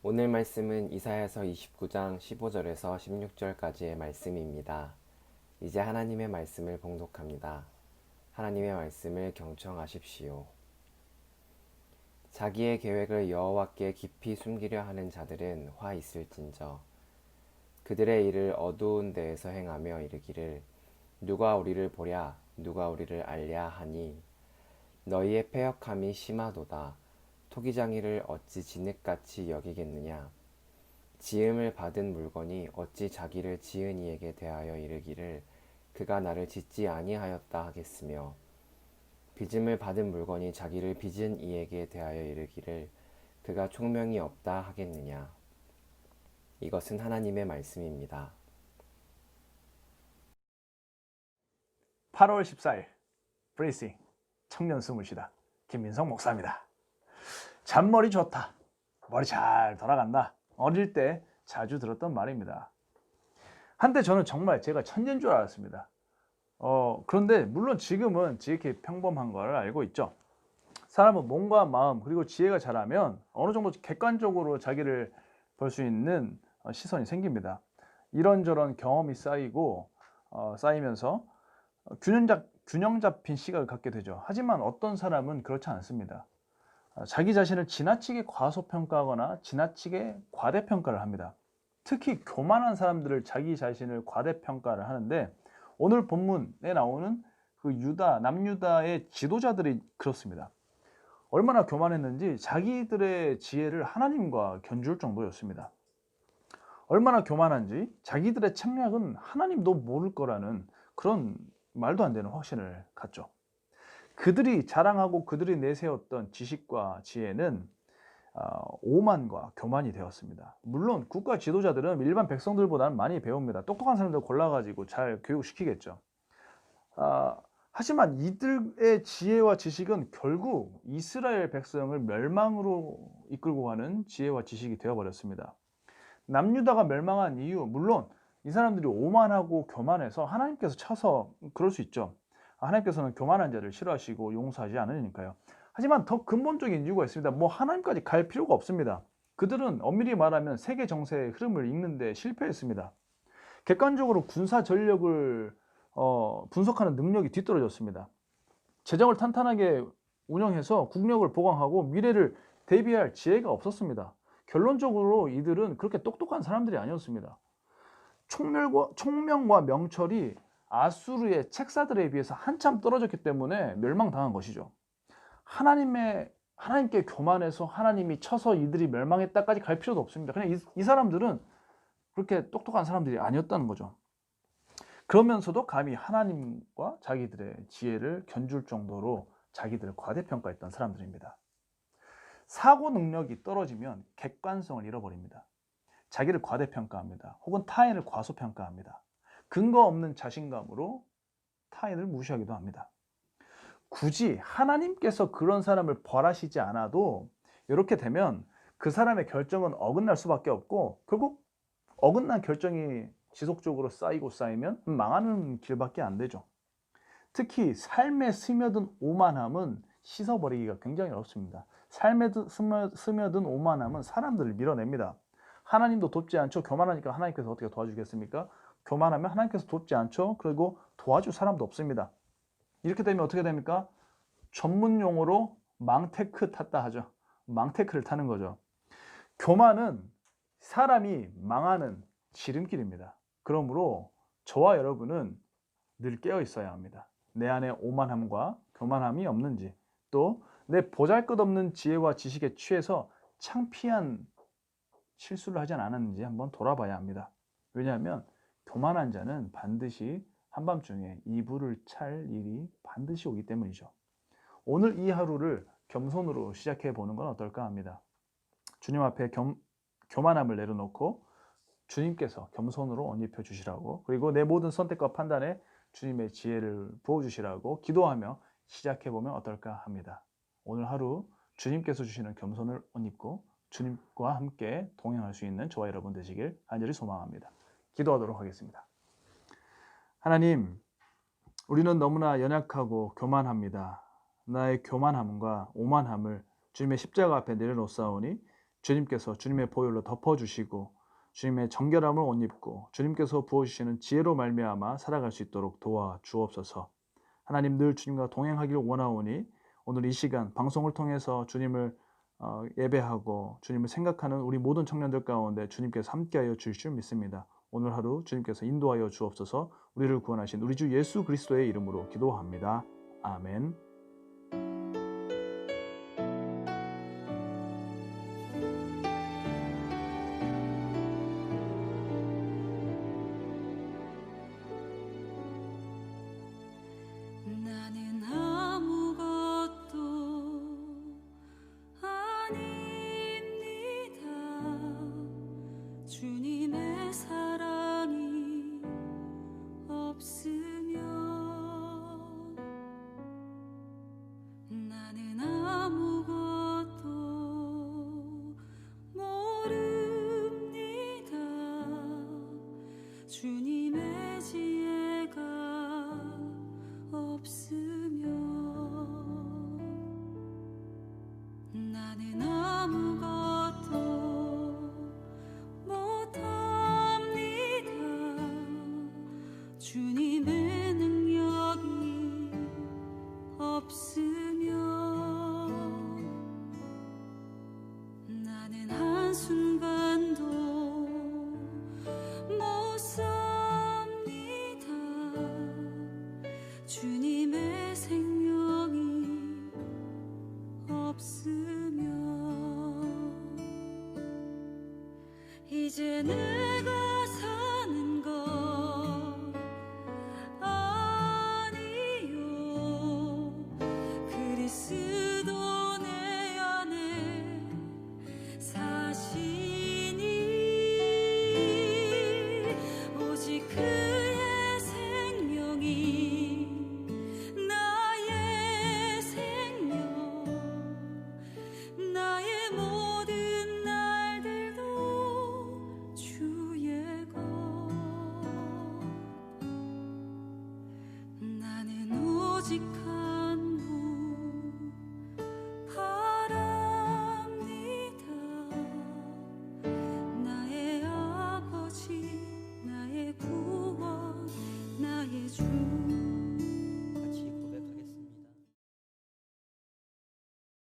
오늘 말씀은 이사야서 29장 15절에서 16절까지의 말씀입니다. 이제 하나님의 말씀을 봉독합니다. 하나님의 말씀을 경청하십시오. 자기의 계획을 여호와께 깊이 숨기려 하는 자들은 화 있을진저. 그들의 일을 어두운 데에서 행하며 이르기를 누가 우리를 보랴 누가 우리를 알랴 하니 너희의 패역함이 심하도다. 토기장이를 어찌 진흙같이 여기겠느냐. 지음을 받은 물건이 어찌 자기를 지은 이에게 대하여 이르기를 그가 나를 짓지 아니하였다 하겠으며 빚음을 받은 물건이 자기를 빚은 이에게 대하여 이르기를 그가 총명이 없다 하겠느냐. 이것은 하나님의 말씀입니다. 8월 14일 브리싱 청년 스물시다 김민성 목사입니다. 잔머리 좋다. 머리 잘 돌아간다. 어릴 때 자주 들었던 말입니다. 한때 저는 정말 제가 천재인 줄 알았습니다. 그런데 물론 지금은 지극히 평범한 걸 알고 있죠. 사람은 몸과 마음 그리고 지혜가 자라면 어느 정도 객관적으로 자기를 볼 수 있는 시선이 생깁니다. 이런저런 경험이 쌓이면서 균형 잡힌 시각을 갖게 되죠. 하지만 어떤 사람은 그렇지 않습니다. 자기 자신을 지나치게 과소평가하거나 지나치게 과대평가를 합니다. 특히 교만한 사람들을 자기 자신을 과대평가를 하는데 오늘 본문에 나오는 그 남유다의 지도자들이 그렇습니다. 얼마나 교만했는지 자기들의 지혜를 하나님과 견줄 정도였습니다. 얼마나 교만한지 자기들의 책략은 하나님도 모를 거라는 그런 말도 안 되는 확신을 갖죠. 그들이 자랑하고 그들이 내세웠던 지식과 지혜는 오만과 교만이 되었습니다. 물론 국가 지도자들은 일반 백성들보다는 많이 배웁니다. 똑똑한 사람들 골라가지고 잘 교육시키겠죠. 하지만 이들의 지혜와 지식은 결국 이스라엘 백성을 멸망으로 이끌고 가는 지혜와 지식이 되어버렸습니다. 남유다가 멸망한 이유, 물론 이 사람들이 오만하고 교만해서 하나님께서 쳐서 그럴 수 있죠. 하나님께서는 교만한 자를 싫어하시고 용서하지 않으니까요. 하지만 더 근본적인 이유가 있습니다. 뭐 하나님까지 갈 필요가 없습니다. 그들은 엄밀히 말하면 세계 정세의 흐름을 읽는데 실패했습니다. 객관적으로 군사 전력을 분석하는 능력이 뒤떨어졌습니다. 재정을 탄탄하게 운영해서 국력을 보강하고 미래를 대비할 지혜가 없었습니다. 결론적으로 이들은 그렇게 똑똑한 사람들이 아니었습니다. 총명과 명철이 아수르의 책사들에 비해서 한참 떨어졌기 때문에 멸망당한 것이죠. 하나님께 교만해서 하나님이 쳐서 이들이 멸망했다까지 갈 필요도 없습니다. 그냥 이 사람들은 그렇게 똑똑한 사람들이 아니었다는 거죠. 그러면서도 감히 하나님과 자기들의 지혜를 견줄 정도로 자기들을 과대평가했던 사람들입니다. 사고 능력이 떨어지면 객관성을 잃어버립니다. 자기를 과대평가합니다. 혹은 타인을 과소평가합니다. 근거 없는 자신감으로 타인을 무시하기도 합니다. 굳이 하나님께서 그런 사람을 벌하시지 않아도 이렇게 되면 그 사람의 결정은 어긋날 수밖에 없고 결국 어긋난 결정이 지속적으로 쌓이면 망하는 길밖에 안 되죠. 특히 삶에 스며든 오만함은 씻어버리기가 굉장히 어렵습니다. 삶에 스며든 오만함은 사람들을 밀어냅니다. 하나님도 돕지 않죠. 교만하니까 하나님께서 어떻게 도와주겠습니까? 교만하면 하나님께서 돕지 않죠. 그리고 도와줄 사람도 없습니다. 이렇게 되면 어떻게 됩니까? 전문 용어로 망테크 탔다 하죠. 망테크를 타는 거죠. 교만은 사람이 망하는 지름길입니다. 그러므로 저와 여러분은 늘 깨어 있어야 합니다. 내 안에 오만함과 교만함이 없는지, 또 내 보잘것없는 지혜와 지식에 취해서 창피한 실수를 하지 않았는지 한번 돌아봐야 합니다. 왜냐하면 교만한 자는 반드시 한밤중에 이불을 찰 일이 반드시 오기 때문이죠. 오늘 이 하루를 겸손으로 시작해 보는 건 어떨까 합니다. 주님 앞에 교만함을 내려놓고 주님께서 겸손으로 옷 입혀 주시라고, 그리고 내 모든 선택과 판단에 주님의 지혜를 부어주시라고 기도하며 시작해 보면 어떨까 합니다. 오늘 하루 주님께서 주시는 겸손을 옷 입고 주님과 함께 동행할 수 있는 저와 여러분 되시길 간절히 소망합니다. 기도하도록 하겠습니다. 하나님, 우리는 너무나 연약하고 교만합니다. 나의 교만함과 오만함을 주님의 십자가 앞에 내려놓사오니 주님께서 주님의 보혈로 덮어주시고 주님의 정결함을 옷 입고 주님께서 부어주시는 지혜로 말미암아 살아갈 수 있도록 도와주옵소서. 하나님 늘 주님과 동행하길 원하오니 오늘 이 시간 방송을 통해서 주님을 예배하고 주님을 생각하는 우리 모든 청년들 가운데 주님께서 함께하여 주실 줄 믿습니다. 오늘 하루 주님께서 인도하여 주옵소서. 우리를 구원하신 우리 주 예수 그리스도의 이름으로 기도합니다. 아멘. 나는 아무것도 아닙니다. 주님의 사랑이 없으면 나는 아무것도 모릅니다. 주님의 지혜가 없으면 나는 아무것도 못합니다. 주님의 능력이 없으면 나는 한순간도 못 삽니다. 주님의 생명이 없으면 이제 내가 사는 것 아니요 그리스도 내 안에 사시니 오직 그의 생명이 나의 생명 나의 모든 날들도 주의 것 나는 오직